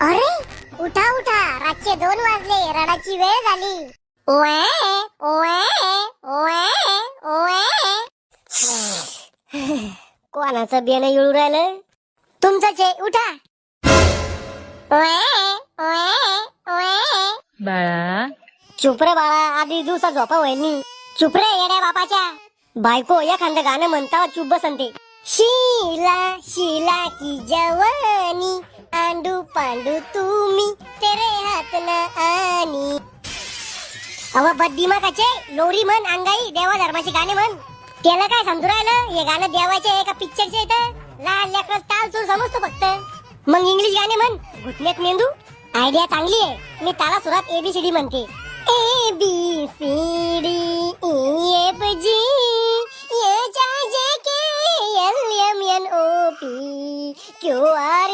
अरे उठा उठा, रातचे 2 वाजले, रडाची वेळ झाली. ओए ओए ओए ओए. कोणाचं बियाणं येऊ राहिलं? तुमचंच आहे, उठा. ओए ओए ओए. बाळा, चुप रे बाळा, आधी दिवसा झोपा वहिनी. चुप रे येड्या बापाच्या. बायको एखादं गाणं म्हणता चुप बसंते. शीला शीला की जवानी, आंडू पांडू तुम्ही तेरे हात न आनी. अव बद्दिमाकाचे लोरी म्हण, अंगाई देवा धर्माचे गाणे म्हण. त्याला काय समजू राहिलं? हे गाणं देवाचे आहे का पिक्चरचे आहे? लहान लेकर ताल चूल समजतो फक्त. मग इंग्लिश गाणे म्हण, घुटण्यात मेंदू. आयडिया चांगली आहे. मी ताला सुरात एबीसीडी म्हणते. A B C D E F G H I J K L M N O P Q R